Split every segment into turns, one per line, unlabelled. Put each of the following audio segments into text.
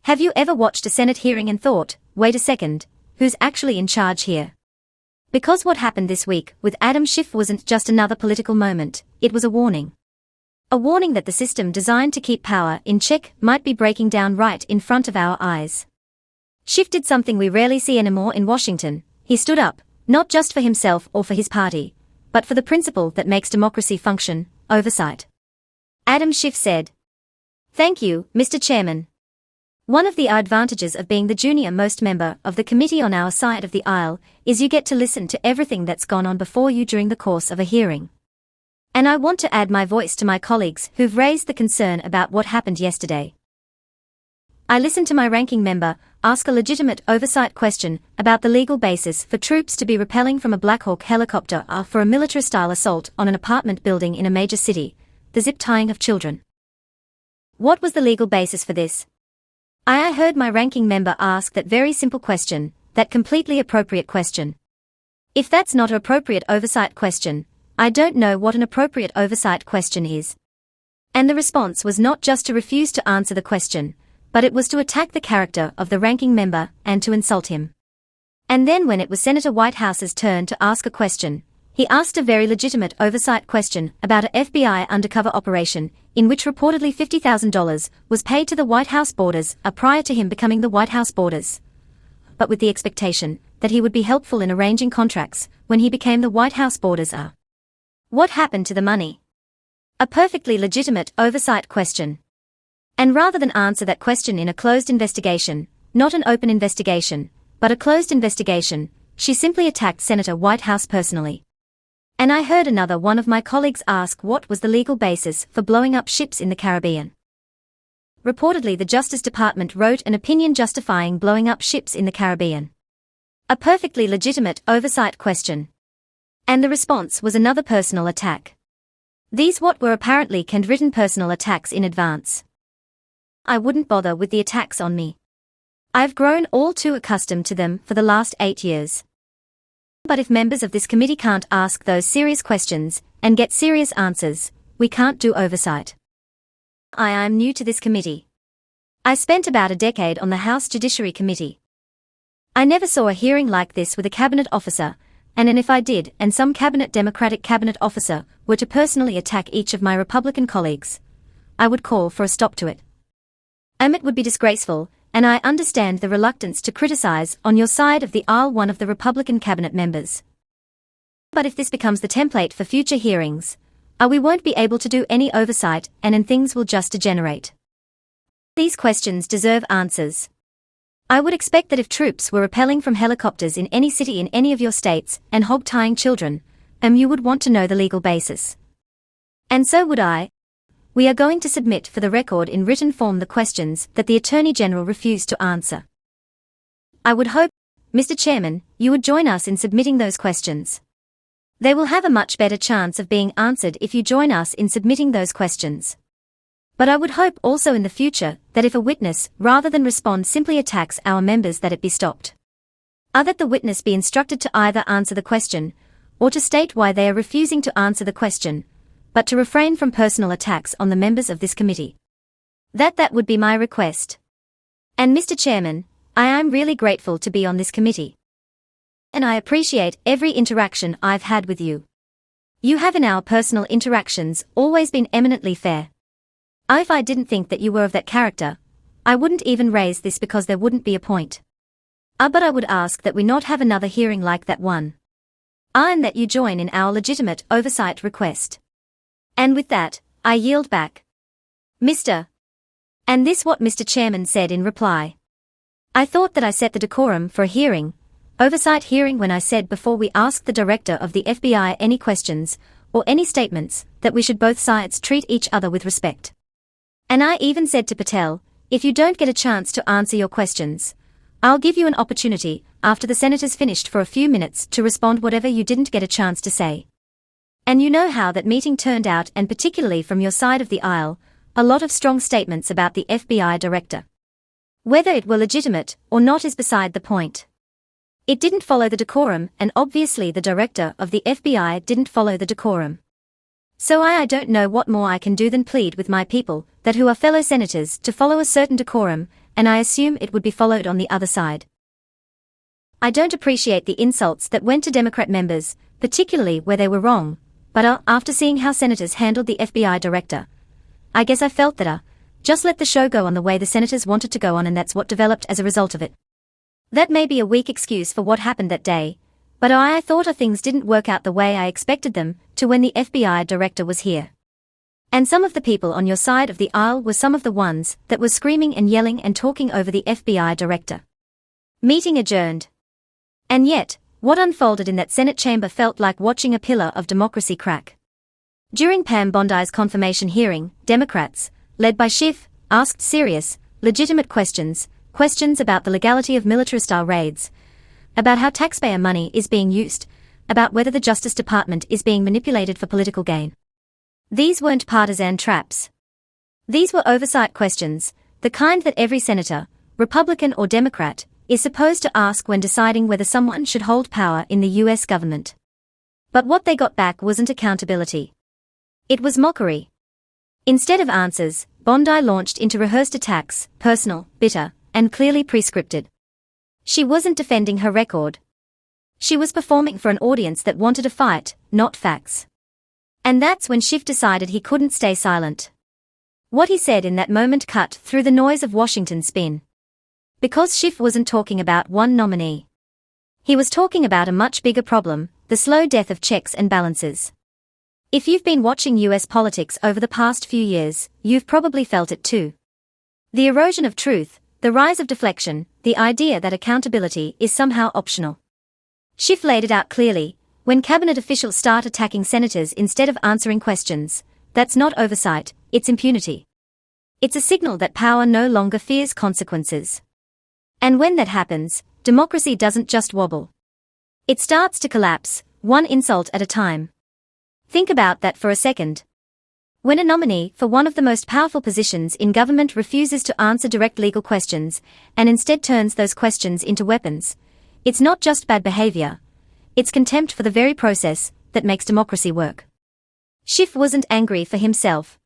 Have you ever watched a Senate hearing and thought, wait a second, who's actually in charge here? Because what happened this week with Adam Schiff wasn't just another political moment, it was a warning. A warning that the system designed to keep power in check might be breaking down right in front of our eyes. Schiff did something we rarely see anymore in Washington. He stood up, not just for himself or for his party, but for the principle that makes democracy function, oversight. Adam Schiff said, "Thank you, Mr. Chairman. One of the advantages of being the junior-most member of the committee on our side of the aisle is you get to listen to everything that's gone on before you during the course of a hearing. And I want to add my voice to my colleagues who've raised the concern about what happened yesterday. I listened to my ranking member ask a legitimate oversight question about the legal basis for troops to be rappelling from a Black Hawk helicopter for a military-style assault on an apartment building in a major city, the zip-tying of children. What was the legal basis for this? I heard my ranking member ask that very simple question, that completely appropriate question. If that's not an appropriate oversight question, I don't know what an appropriate oversight question is. And the response was not just to refuse to answer the question, but it was to attack the character of the ranking member and to insult him. And then when it was Senator Whitehouse's turn to ask a question, he asked a very legitimate oversight question about an FBI undercover operation in which reportedly $50,000 was paid to the White House boarders prior to him becoming the White House boarders, but with the expectation that he would be helpful in arranging contracts when he became the White House boarders. What happened to the money? A perfectly legitimate oversight question. And rather than answer that question in a closed investigation, not an open investigation, but a closed investigation, she simply attacked Senator Whitehouse personally. And I heard another one of my colleagues ask what was the legal basis for blowing up ships in the Caribbean. Reportedly, the Justice Department wrote an opinion justifying blowing up ships in the Caribbean. A perfectly legitimate oversight question. And the response was another personal attack. These what were apparently handwritten personal attacks in advance. I wouldn't bother with the attacks on me. I've grown all too accustomed to them for the last 8 years. But if members of this committee can't ask those serious questions and get serious answers, we can't do oversight. I am new to this committee. I spent about a decade on the House Judiciary Committee. I never saw a hearing like this with a cabinet officer, and if I did, and some Democratic cabinet officer were to personally attack each of my Republican colleagues, I would call for a stop to it. It would be disgraceful, and I understand the reluctance to criticize on your side of the aisle one of the Republican cabinet members. But if this becomes the template for future hearings, we won't be able to do any oversight and things will just degenerate. These questions deserve answers. I would expect that if troops were rappelling from helicopters in any city in any of your states and hog-tying children, you would want to know the legal basis. And so would I. We are going to submit for the record in written form the questions that the Attorney General refused to answer. I would hope, Mr. Chairman, you would join us in submitting those questions. They will have a much better chance of being answered if you join us in submitting those questions. But I would hope also in the future that if a witness, rather than respond, simply attacks our members, that it be stopped. That the witness be instructed to either answer the question, or to state why they are refusing to answer the question, but to refrain from personal attacks on the members of this committee. That would be my request. And Mr. Chairman, I am really grateful to be on this committee. And I appreciate every interaction I've had with you. You have in our personal interactions always been eminently fair. If I didn't think that you were of that character, I wouldn't even raise this because there wouldn't be a point. But I would ask that we not have another hearing like that one. And that you join in our legitimate oversight request. And with that, I yield back. Mr. And this what Mr. Chairman said in reply. I thought that I set the decorum for a hearing, oversight hearing, when I said before we asked the director of the FBI any questions, or any statements, that we should both sides treat each other with respect. And I even said to Patel, if you don't get a chance to answer your questions, I'll give you an opportunity, after the senators finished, for a few minutes to respond whatever you didn't get a chance to say. And you know how that meeting turned out, and particularly from your side of the aisle, a lot of strong statements about the FBI director. Whether it were legitimate or not is beside the point. It didn't follow the decorum, and obviously the director of the FBI didn't follow the decorum. So I don't know what more I can do than plead with my people, that who are fellow senators, to follow a certain decorum, and I assume it would be followed on the other side. I don't appreciate the insults that went to Democrat members, particularly where they were wrong, but after seeing how senators handled the FBI director, I guess I felt that just let the show go on the way the senators wanted to go on, and that's what developed as a result of it. That may be a weak excuse for what happened that day, but I thought things didn't work out the way I expected them to when the FBI director was here. And some of the people on your side of the aisle were some of the ones that were screaming and yelling and talking over the FBI director. Meeting adjourned. And yet, what unfolded in that Senate chamber felt like watching a pillar of democracy crack. During PamBondi's confirmation hearing, Democrats, led by Schiff, asked serious, legitimate questions about the legality of military-style raids, about how taxpayer money is being used, about whether the Justice Department is being manipulated for political gain. These weren't partisan traps. These were oversight questions, the kind that every senator, Republican or Democrat, is supposed to ask when deciding whether someone should hold power in the US government. But what they got back wasn't accountability. It was mockery. Instead of answers, Bondi launched into rehearsed attacks, personal, bitter, and clearly prescripted. She wasn't defending her record. She was performing for an audience that wanted a fight, not facts. And that's when Schiff decided he couldn't stay silent. What he said in that moment cut through the noise of Washington's spin. Because Schiff wasn't talking about one nominee. He was talking about a much bigger problem, the slow death of checks and balances. If you've been watching US politics over the past few years, you've probably felt it too. The erosion of truth, the rise of deflection, the idea that accountability is somehow optional. Schiff laid it out clearly. When cabinet officials start attacking senators instead of answering questions, that's not oversight, it's impunity. It's a signal that power no longer fears consequences. And when that happens, democracy doesn't just wobble. It starts to collapse, one insult at a time. Think about that for a second. When a nominee for one of the most powerful positions in government refuses to answer direct legal questions, and instead turns those questions into weapons, it's not just bad behavior. It's contempt for the very process that makes democracy work. Schiff wasn't angry for himself.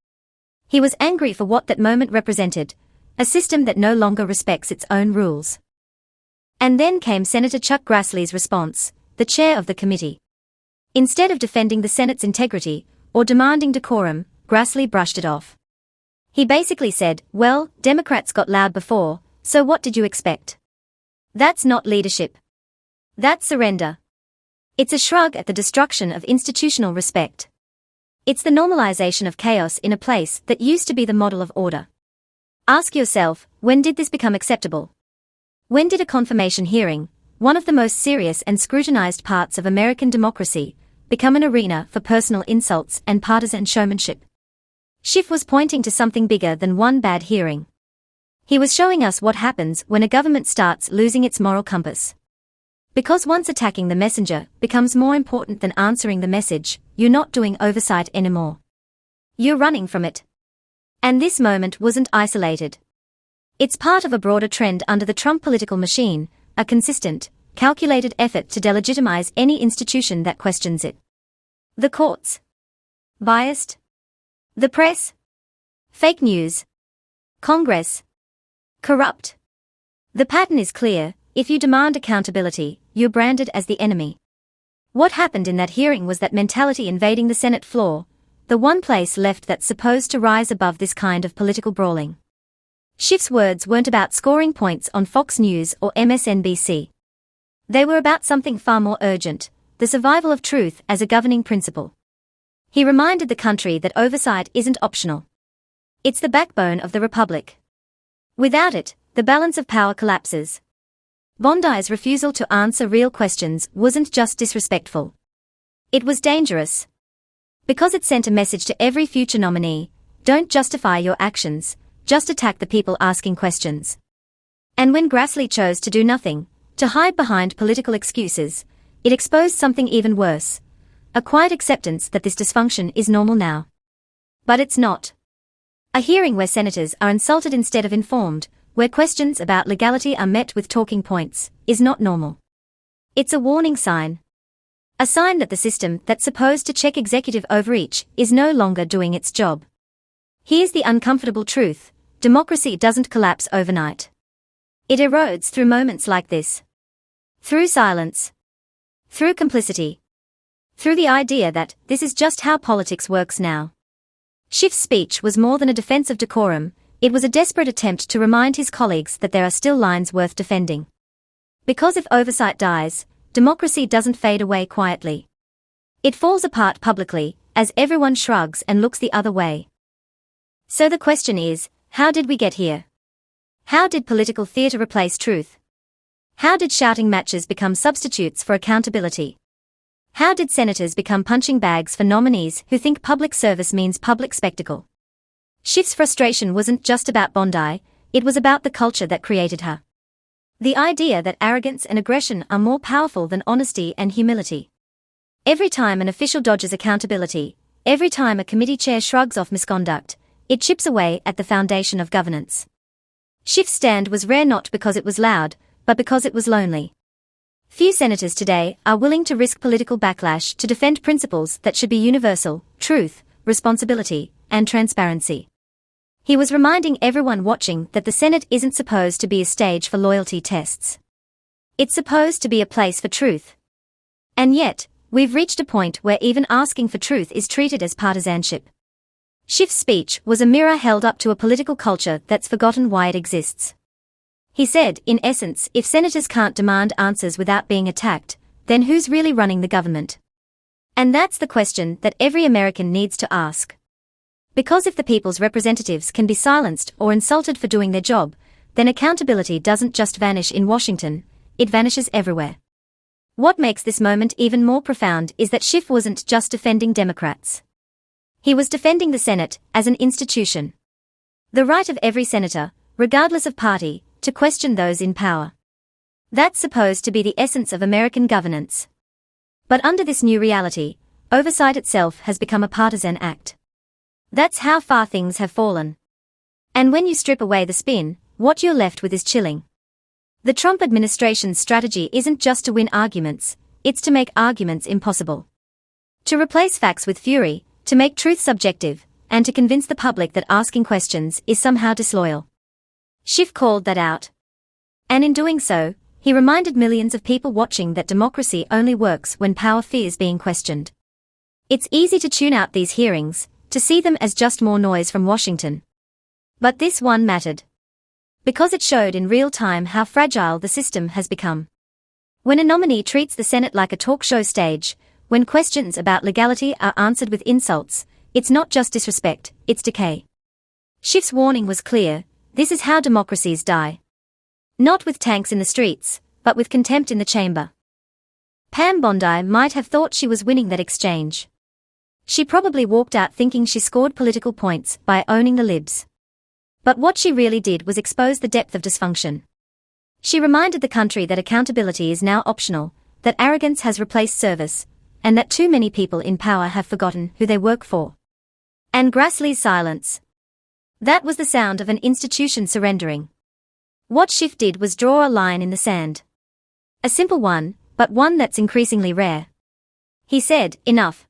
He was angry for what that moment represented, a system that no longer respects its own rules. And then came Senator Chuck Grassley's response, the chair of the committee. Instead of defending the Senate's integrity or demanding decorum, Grassley brushed it off. He basically said, well, Democrats got loud before, so what did you expect? That's not leadership. That's surrender. It's a shrug at the destruction of institutional respect. It's the normalization of chaos in a place that used to be the model of order. Ask yourself, when did this become acceptable? When did a confirmation hearing, one of the most serious and scrutinized parts of American democracy, become an arena for personal insults and partisan showmanship? Schiff was pointing to something bigger than one bad hearing. He was showing us what happens when a government starts losing its moral compass. Because once attacking the messenger becomes more important than answering the message, you're not doing oversight anymore. You're running from it. And this moment wasn't isolated. It's part of a broader trend under the Trump political machine, a consistent, calculated effort to delegitimize any institution that questions it. The courts. Biased. The press. Fake news. Congress. Corrupt. The pattern is clear. If you demand accountability, you're branded as the enemy. What happened in that hearing was that mentality invading the Senate floor, the one place left that's supposed to rise above this kind of political brawling. Schiff's words weren't about scoring points on Fox News or MSNBC. They were about something far more urgent, the survival of truth as a governing principle. He reminded the country that oversight isn't optional. It's the backbone of the republic. Without it, the balance of power collapses. Bondi's refusal to answer real questions wasn't just disrespectful. It was dangerous. Because it sent a message to every future nominee, don't justify your actions, just attack the people asking questions. And when Grassley chose to do nothing, to hide behind political excuses, it exposed something even worse. A quiet acceptance that this dysfunction is normal now. But it's not. A hearing where senators are insulted instead of informed, where questions about legality are met with talking points, is not normal. It's a warning sign. A sign that the system that's supposed to check executive overreach is no longer doing its job. Here's the uncomfortable truth: democracy doesn't collapse overnight. It erodes through moments like this. Through silence. Through complicity. Through the idea that this is just how politics works now. Schiff's speech was more than a defense of decorum, it was a desperate attempt to remind his colleagues that there are still lines worth defending. Because if oversight dies, democracy doesn't fade away quietly. It falls apart publicly, as everyone shrugs and looks the other way. So the question is, how did we get here? How did political theater replace truth? How did shouting matches become substitutes for accountability? How did senators become punching bags for nominees who think public service means public spectacle? Schiff's frustration wasn't just about Bondi, it was about the culture that created her. The idea that arrogance and aggression are more powerful than honesty and humility. Every time an official dodges accountability, every time a committee chair shrugs off misconduct, it chips away at the foundation of governance. Schiff's stand was rare not because it was loud, but because it was lonely. Few senators today are willing to risk political backlash to defend principles that should be universal: truth, responsibility, and transparency. He was reminding everyone watching that the Senate isn't supposed to be a stage for loyalty tests. It's supposed to be a place for truth. And yet, we've reached a point where even asking for truth is treated as partisanship. Schiff's speech was a mirror held up to a political culture that's forgotten why it exists. He said, in essence, if senators can't demand answers without being attacked, then who's really running the government? And that's the question that every American needs to ask. Because if the people's representatives can be silenced or insulted for doing their job, then accountability doesn't just vanish in Washington, it vanishes everywhere. What makes this moment even more profound is that Schiff wasn't just defending Democrats. He was defending the Senate as an institution. The right of every senator, regardless of party, to question those in power. That's supposed to be the essence of American governance. But under this new reality, oversight itself has become a partisan act. That's how far things have fallen. And when you strip away the spin, what you're left with is chilling. The Trump administration's strategy isn't just to win arguments, it's to make arguments impossible. To replace facts with fury, to make truth subjective, and to convince the public that asking questions is somehow disloyal. Schiff called that out. And in doing so, he reminded millions of people watching that democracy only works when power fears being questioned. It's easy to tune out these hearings, to see them as just more noise from Washington. But this one mattered. Because it showed in real time how fragile the system has become. When a nominee treats the Senate like a talk show stage, when questions about legality are answered with insults, it's not just disrespect, it's decay. Schiff's warning was clear: this is how democracies die. Not with tanks in the streets, but with contempt in the chamber. PamBondi might have thought she was winning that exchange. She probably walked out thinking she scored political points by owning the libs. But what she really did was expose the depth of dysfunction. She reminded the country that accountability is now optional, that arrogance has replaced service, and that too many people in power have forgotten who they work for. And Grassley's silence. That was the sound of an institution surrendering. What Schiff did was draw a line in the sand. A simple one, but one that's increasingly rare. He said, enough.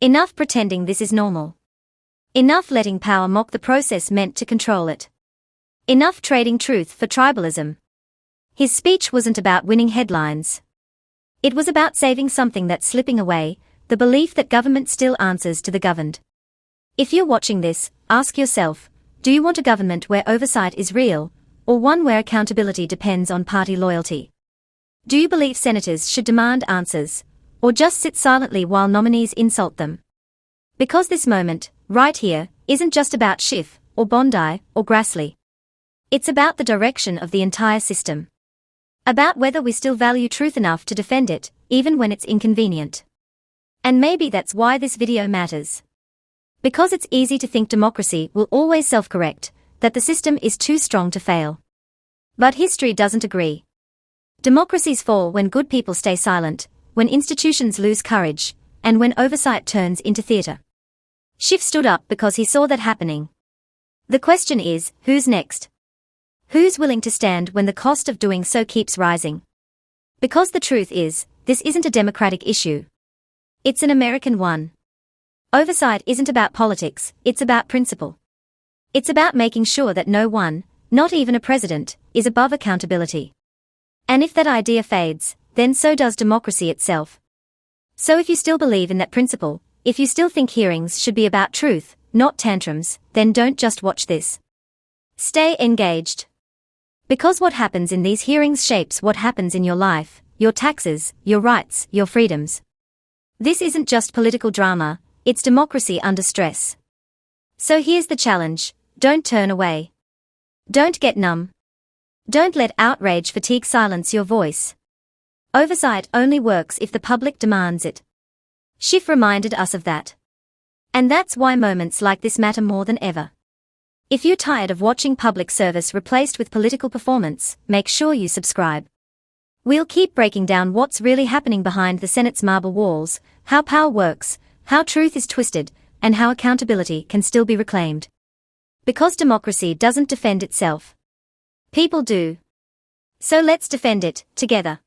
Enough pretending this is normal. Enough letting power mock the process meant to control it. Enough trading truth for tribalism. His speech wasn't about winning headlines. It was about saving something that's slipping away, the belief that government still answers to the governed. If you're watching this, ask yourself, do you want a government where oversight is real, or one where accountability depends on party loyalty? Do you believe senators should demand answers, or just sit silently while nominees insult them? Because this moment, right here, isn't just about Schiff, or Bondi, or Grassley. It's about the direction of the entire system. About whether we still value truth enough to defend it, even when it's inconvenient. And maybe that's why this video matters. Because it's easy to think democracy will always self-correct, that the system is too strong to fail. But history doesn't agree. Democracies fall when good people stay silent, when institutions lose courage, and when oversight turns into theater. Schiff stood up because he saw that happening. The question is, who's next? Who's willing to stand when the cost of doing so keeps rising? Because the truth is, this isn't a democratic issue. It's an American one. Oversight isn't about politics, it's about principle. It's about making sure that no one, not even a president, is above accountability. And if that idea fades, then so does democracy itself. So if you still believe in that principle, if you still think hearings should be about truth, not tantrums, then don't just watch this. Stay engaged. Because what happens in these hearings shapes what happens in your life, your taxes, your rights, your freedoms. This isn't just political drama, it's democracy under stress. So here's the challenge: don't turn away. Don't get numb. Don't let outrage fatigue silence your voice. Oversight only works if the public demands it. Schiff reminded us of that. And that's why moments like this matter more than ever. If you're tired of watching public service replaced with political performance, make sure you subscribe. We'll keep breaking down what's really happening behind the Senate's marble walls, how power works, how truth is twisted, and how accountability can still be reclaimed. Because democracy doesn't defend itself. People do. So let's defend it, together.